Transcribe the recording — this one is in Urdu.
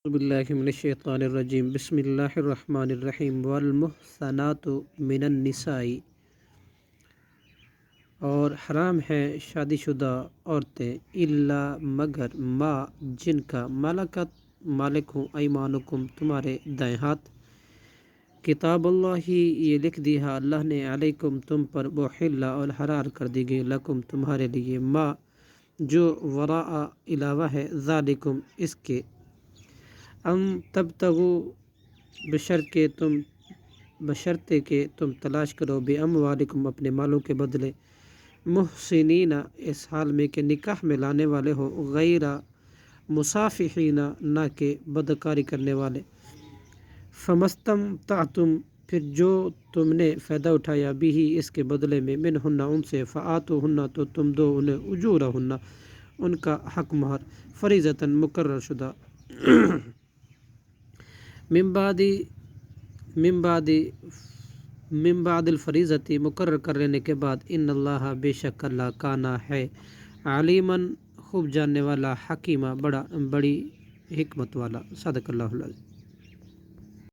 باللہ من الشیطان الرجیم بسم اللہ الرحمن الرحیم والمحصنات من النساء، اور حرام ہے شادی شدہ عورتیں الا مگر ما جن کا مالک ہوں ایمانکم تمہارے دائیں ہاتھ، کتاب اللہ یہ لکھ دیا اللہ نے علیکم تم پر، وحل اور حرار کر دی گئی لکم تمہارے لیے، ما جو وراء علاوہ ہے ذالکم اس کے، تبتغو بشرطے کہ تم تلاش کرو بے اموالکم اپنے مالوں کے بدلے، محسنین اس حال میں کہ نکاح میں لانے والے ہو، غیر مصافحین نہ کہ بدکاری کرنے والے، فمستمتعتم پھر جو تم نے فائدہ اٹھایا بھی اس کے بدلے میں، منہن ان سے، فآتوہن تو تم دو انہیں، اجورہن ان کا حق مہر، فریضۃ مقرر شدہ، من بعد الفریضتی مقرر کر لینے کے بعد، ان اللہ بے شک اللہ کانا ہے، علیماً خوب جاننے والا، حکیمہ بڑی حکمت والا، صدق اللہ العظیم۔